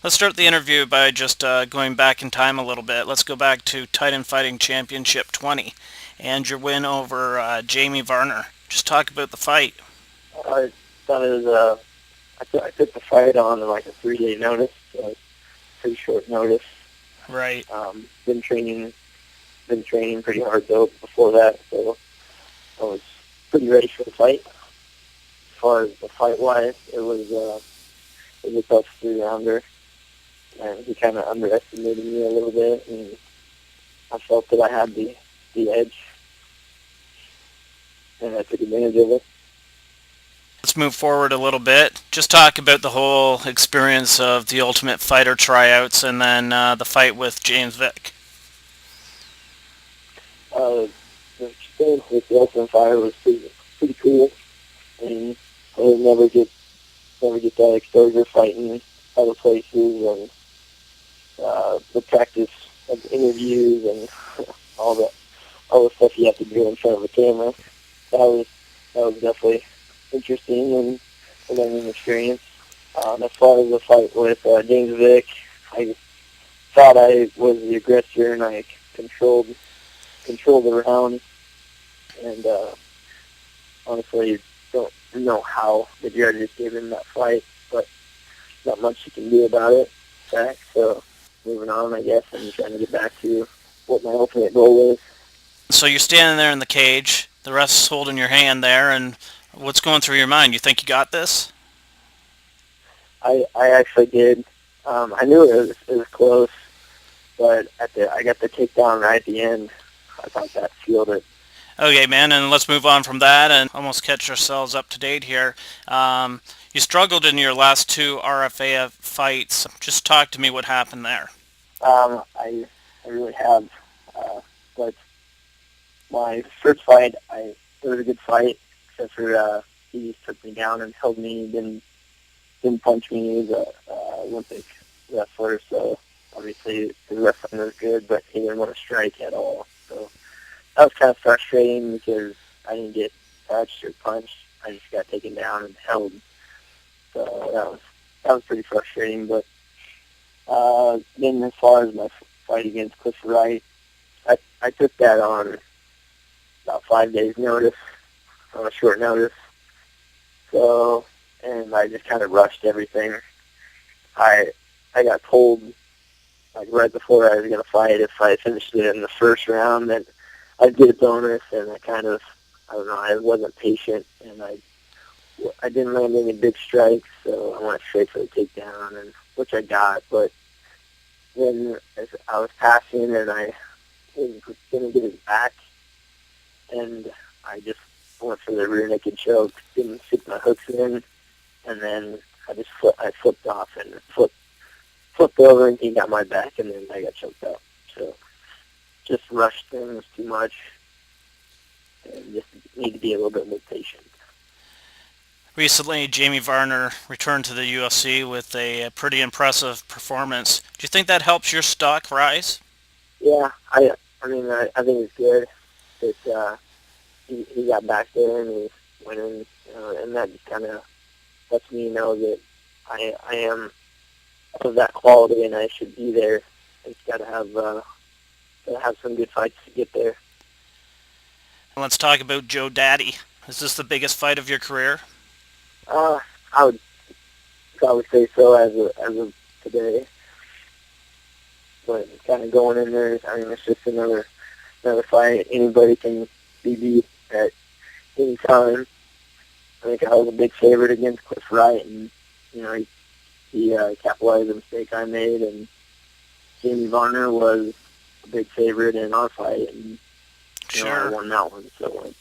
Let's start the interview by just going back in time a little bit. Let's go back to Titan Fighting Championship 20 and your win over Jamie Varner. Just talk about the fight. I thought it was I took the fight on like a 3 day notice, so pretty short notice. Right. Been training pretty hard though before that, so I was pretty ready for the fight. As far as the fight wise, it was a tough 3 rounder, and he kind of underestimated me a little bit, and I felt that I had the edge, and I took advantage of it. Let's move forward a little bit. Just talk about the whole experience of the Ultimate Fighter tryouts and then the fight with James Vick. The experience with the Ultimate Fire was pretty cool, and I would never get that exposure fighting other places, and the practice of interviews and all the stuff you have to do in front of a camera. That was definitely interesting and a learning experience. As far as the fight with James Vick, I thought I was the aggressor and I controlled the round, and honestly don't know how the judges gave him that fight, but not much you can do about it. Back, so moving on, I guess, and trying to get back to what my ultimate goal is. So you're standing there in the cage, the ref's holding your hand there, and what's going through your mind? You think you got this? I actually did. I knew it was close, but I got the takedown right at the end. I thought that sealed it. Okay, man, and let's move on from that and almost catch ourselves up to date here. You struggled in your last two RFA fights. Just talk to me what happened there. I really have, but my first fight, it was a good fight, except for he just took me down and held me, didn't punch me. He was a Olympic wrestler, so obviously the wrestling was good, but he didn't want to strike at all. So that was kind of frustrating because I didn't get touched or punched. I just got taken down and held. So that was pretty frustrating. But then as far as my fight against Cliff Wright, I took that on about 5 days notice, on a short notice. So, and I just kind of rushed everything. I got told, like right before I was going to fight, if I finished it in the first round, then I'd get a bonus, and I don't know, I wasn't patient, and I didn't land any big strikes, so I went straight for the takedown, and which I got, but then as I was passing, and I was going to get his back, and I just went for the rear naked choke, didn't stick my hooks in, and then I flipped off and flipped over, and he got my back, and then I got choked out. So just rushed things too much, and just need to be a little bit more patient. Recently, Jamie Varner returned to the UFC with a pretty impressive performance. Do you think that helps your stock rise? Yeah, I think it's good that he got back there and he's winning, and that just kind of lets me know that I am of that quality and I should be there. It's got to have some good fights to get there. Let's talk about Joe Daddy. Is this the biggest fight of your career? I would probably say so as of today, but kind of going in there. I mean, it's just another fight. Anybody can be beat at any time. I think I was a big favorite against Cliff Wright, and he capitalized the mistake I made, and Jamie Varner was a big favorite in our fight, and Sure. I won that one. So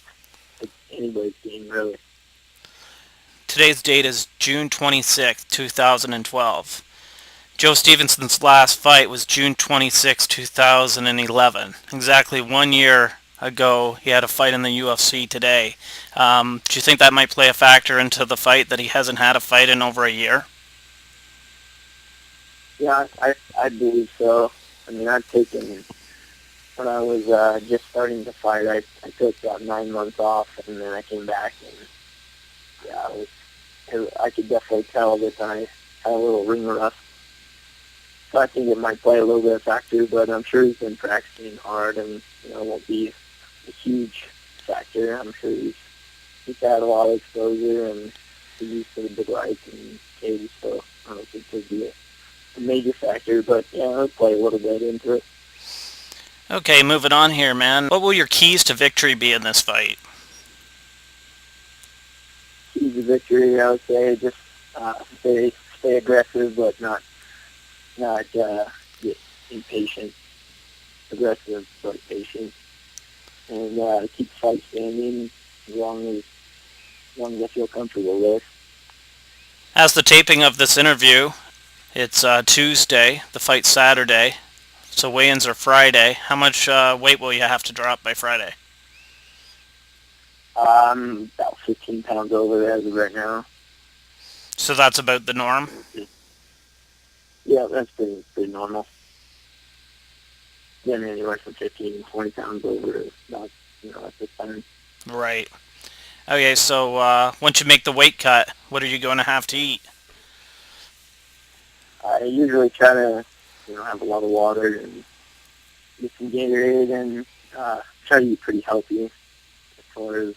it's anybody's game, really. Today's date is June 26th, 2012. Joe Stevenson's last fight was June 26, 2011. Exactly 1 year ago, he had a fight in the UFC today. Do you think that might play a factor into the fight, that he hasn't had a fight in over a year? Yeah, I believe so. I mean, I've taken, when I was just starting to fight, I took about 9 months off, and then I came back, and yeah, I could definitely tell that I had a little ring rust. So I think it might play a little bit of factor, but I'm sure he's been practicing hard, and it won't be a huge factor. I'm sure he's had a lot of exposure and he's used to the big lights and cages, so I don't think it'll be a major factor, but yeah, I'll play a little bit into it. Okay, moving on here, man. What will your keys to victory be in this fight? Keys to victory, I would say, just stay aggressive, but not get impatient. Aggressive, but patient, and keep the fight standing as long as I feel comfortable with. As the taping of this interview, it's Tuesday, the fight's Saturday, so weigh-ins are Friday. How much weight will you have to drop by Friday? I'm about 15 pounds over as of right now. So that's about the norm? Yeah, that's pretty normal. Then anywhere from 15 to 20 pounds over, not at this time. Right. Okay, so once you make the weight cut, what are you going to have to eat? I usually try to have a lot of water and get some Gatorade and try to eat pretty healthy. As far as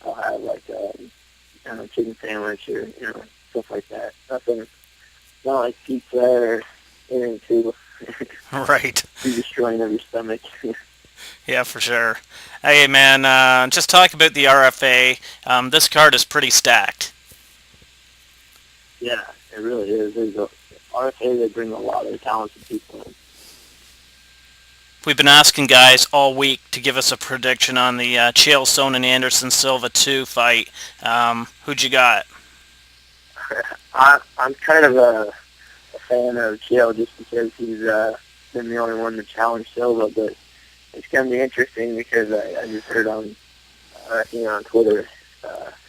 I'll have like a chicken sandwich or stuff like that. Nothing, not like pizza or anything too Right. too destroying of your stomach. Yeah, for sure. Hey, man, just talk about the RFA. This card is pretty stacked. Yeah, it really is. RFA, they bring a lot of talented people in. We've been asking guys all week to give us a prediction on the Chael Sonnen Anderson Silva 2 fight. Who'd you got? I'm kind of a fan of Chael just because he's been the only one to challenge Silva, but it's going to be interesting because I just heard on Twitter,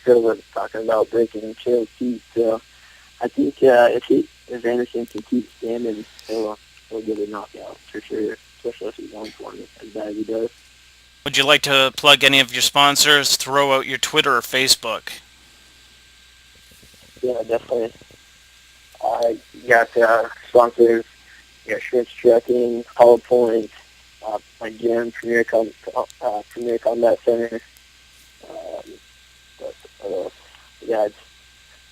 Silva talking about breaking Chael's teeth. So I think if Anderson can keep standing, he'll get a knockout for sure, especially if he's on for him as bad as he does. Would you like to plug any of your sponsors? Throw out your Twitter or Facebook. Yeah, definitely. I got sponsors. You got Shrimps Trucking, Hollow Point, my gym, Premier Combat Center. What else? Yeah, it's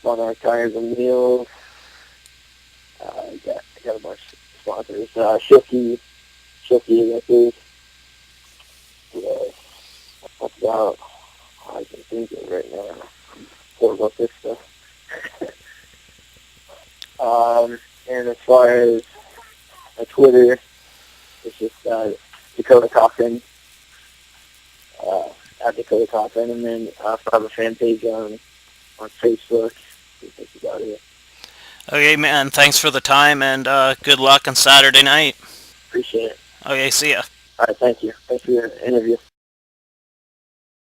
Monarch Tires and Meals. Got a bunch of sponsors. Shilky Records. That's about all I can think of right now. Poor about this stuff. And as far as my Twitter, it's just Dakota Cochrane, at Dakota Cochrane, and then I have a fan page on Facebook. That's about it. Okay, man, thanks for the time, and good luck on Saturday night. Appreciate it. Okay, see ya. All right, thank you. Thanks for your interview.